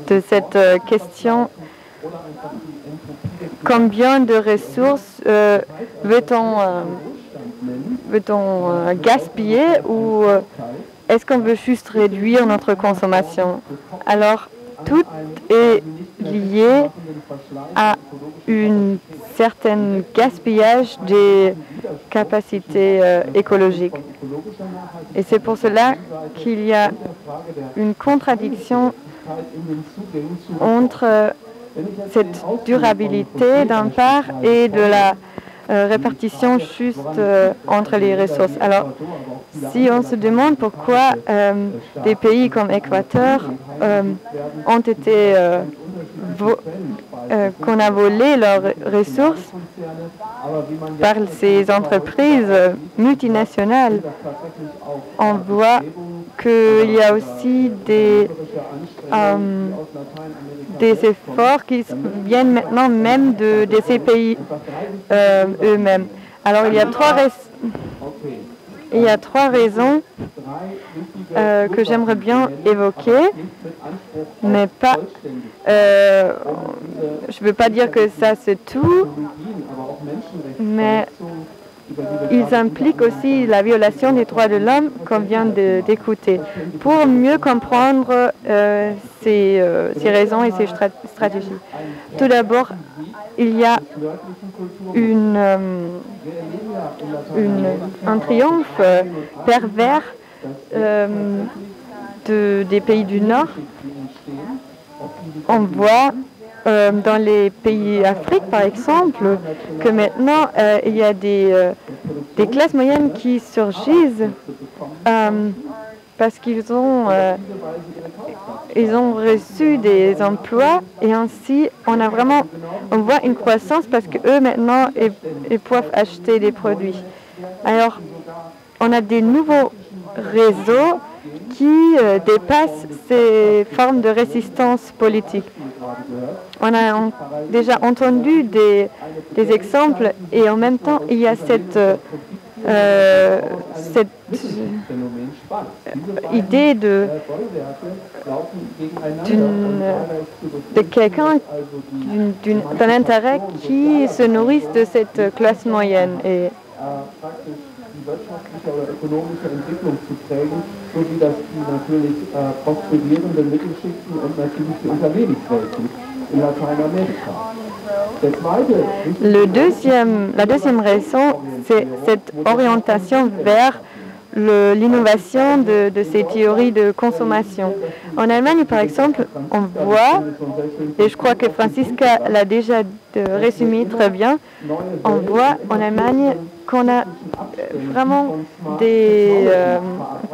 de cette question. Combien de ressources veut-on gaspiller ou est-ce qu'on veut juste réduire notre consommation? Alors, tout est lié à un certain gaspillage des capacités écologiques. Et c'est pour cela qu'il y a une contradiction entre cette durabilité d'un part et de la répartition juste entre les ressources. Alors, si on se demande pourquoi des pays comme Équateur ont été qu'on a volé leurs ressources par ces entreprises multinationales, on voit qu'il y a aussi des efforts qui viennent maintenant même de ces pays eux-mêmes. Alors, il y a trois raisons que j'aimerais bien évoquer, mais pas. Je ne veux pas dire que ça c'est tout, mais ils impliquent aussi la violation des droits de l'homme qu'on vient d'écouter. Pour mieux comprendre ces raisons et ces stratégies. Tout d'abord, il y a un triomphe pervers des pays du Nord. On voit dans les pays d'Afrique, par exemple, que maintenant, il y a des classes moyennes qui surgissent parce qu'ils ont reçu des emplois et ainsi, on voit une croissance parce qu'eux, maintenant, ils peuvent acheter des produits. Alors, on a des nouveaux réseaux qui dépassent ces formes de résistance politique. On a déjà entendu des exemples et en même temps, il y a cette idée de quelqu'un d'un intérêt qui se nourrisse de cette classe moyenne. Et wirtschaftliche oder ökonomische Entwicklung zu prägen, so wie das die natürlich prosperierenden Mittelschichten und natürlich die Unternehmenswelten in Lateinamerika. La deuxième raison, c'est cette orientation vers l'innovation de ces théories de consommation. En Allemagne, par exemple, on voit, et je crois que Franziska l'a déjà résumé très bien, on voit en Allemagne qu'on a vraiment des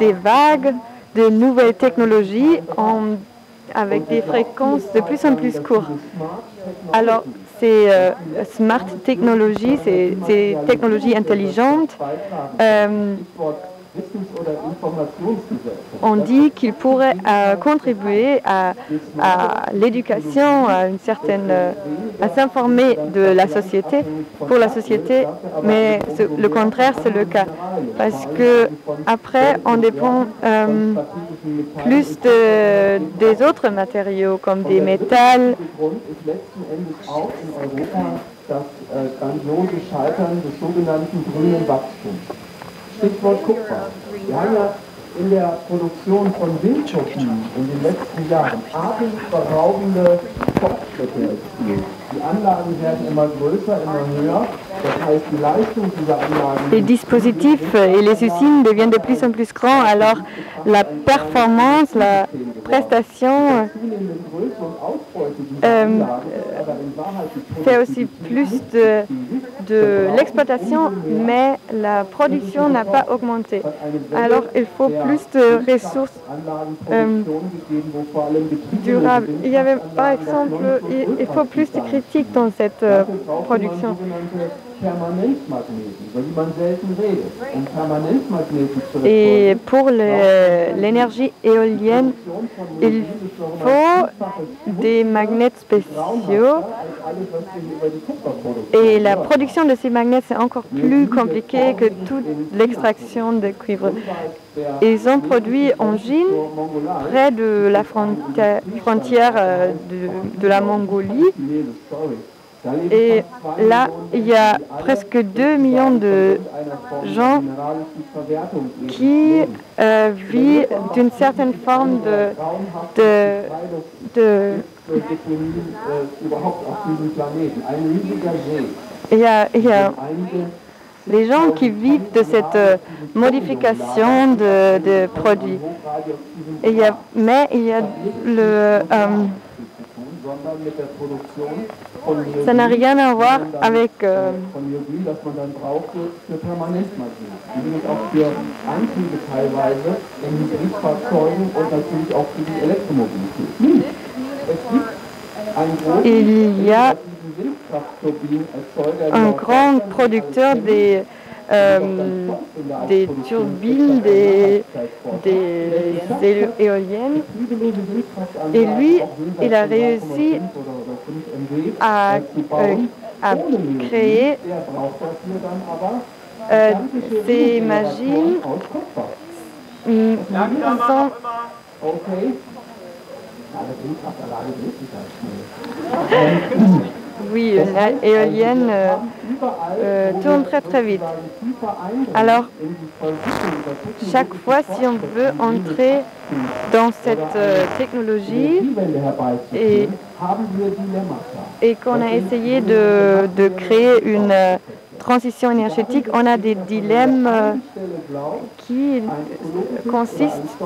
vagues de nouvelles technologies avec des fréquences de plus en plus courtes. Alors, ces smart technologies, ces technologies intelligentes, on dit qu'ils pourraient contribuer à l'éducation, à s'informer de la société, pour la société, mais le contraire, c'est le cas. Parce que après, on dépend plus des autres matériaux, comme des métals. Stichwort Kupfer. Wir haben ja in der Produktion von Windturbinen in den letzten Jahren atemberaubende Fortschritte erzielt. Die Anlagen werden immer größer, immer höher. Das heißt, die Leistung dieser Anlagen... Les dispositifs et les usines deviennent de plus en plus grands, alors la performance, la prestation fait aussi plus de l'exploitation, mais la production n'a pas augmenté. Alors il faut plus de ressources durables. Il y avait par exemple, il faut plus de critiques dans cette production. Et pour l'énergie éolienne, il faut des magnets spéciaux. Et la production de ces magnets, c'est encore plus compliqué que toute l'extraction de cuivre. Ils ont produit en Chine, près de la frontière de la Mongolie. Et là, il y a presque 2 millions de gens qui vivent d'une certaine forme il y a les gens qui vivent de cette modification de produits. Mais il y a ça n'a rien à voir avec il y a un grand producteur des turbines, des éoliennes. Et lui, il a réussi à créer ces machines sans... Oui, l'éolienne tourne très très vite. Alors, chaque fois, si on veut entrer dans cette technologie et qu'on a essayé de créer une transition énergétique, on a des dilemmes qui consistent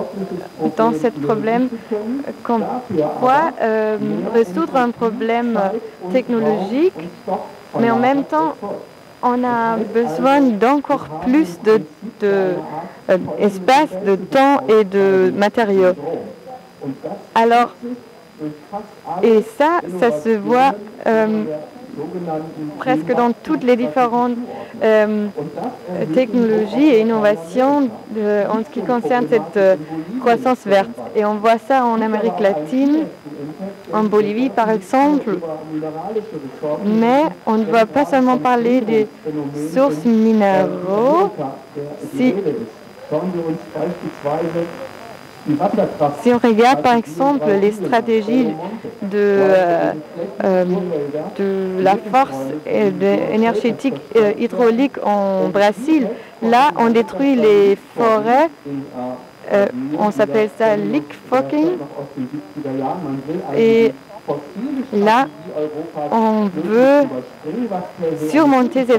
dans ce problème. Pourquoi résoudre un problème technologique, mais en même temps, on a besoin d'encore plus d'espace, de temps et de matériaux. Alors, et ça se voit presque dans toutes les différentes technologies et innovations en ce qui concerne cette croissance verte. Et on voit ça en Amérique latine, en Bolivie par exemple, mais on ne va pas seulement parler des sources minéraux. Si on regarde par exemple les stratégies de la force énergétique hydraulique en Brésil, là on détruit les forêts, on s'appelle ça leapfrogging, et là on veut surmonter cette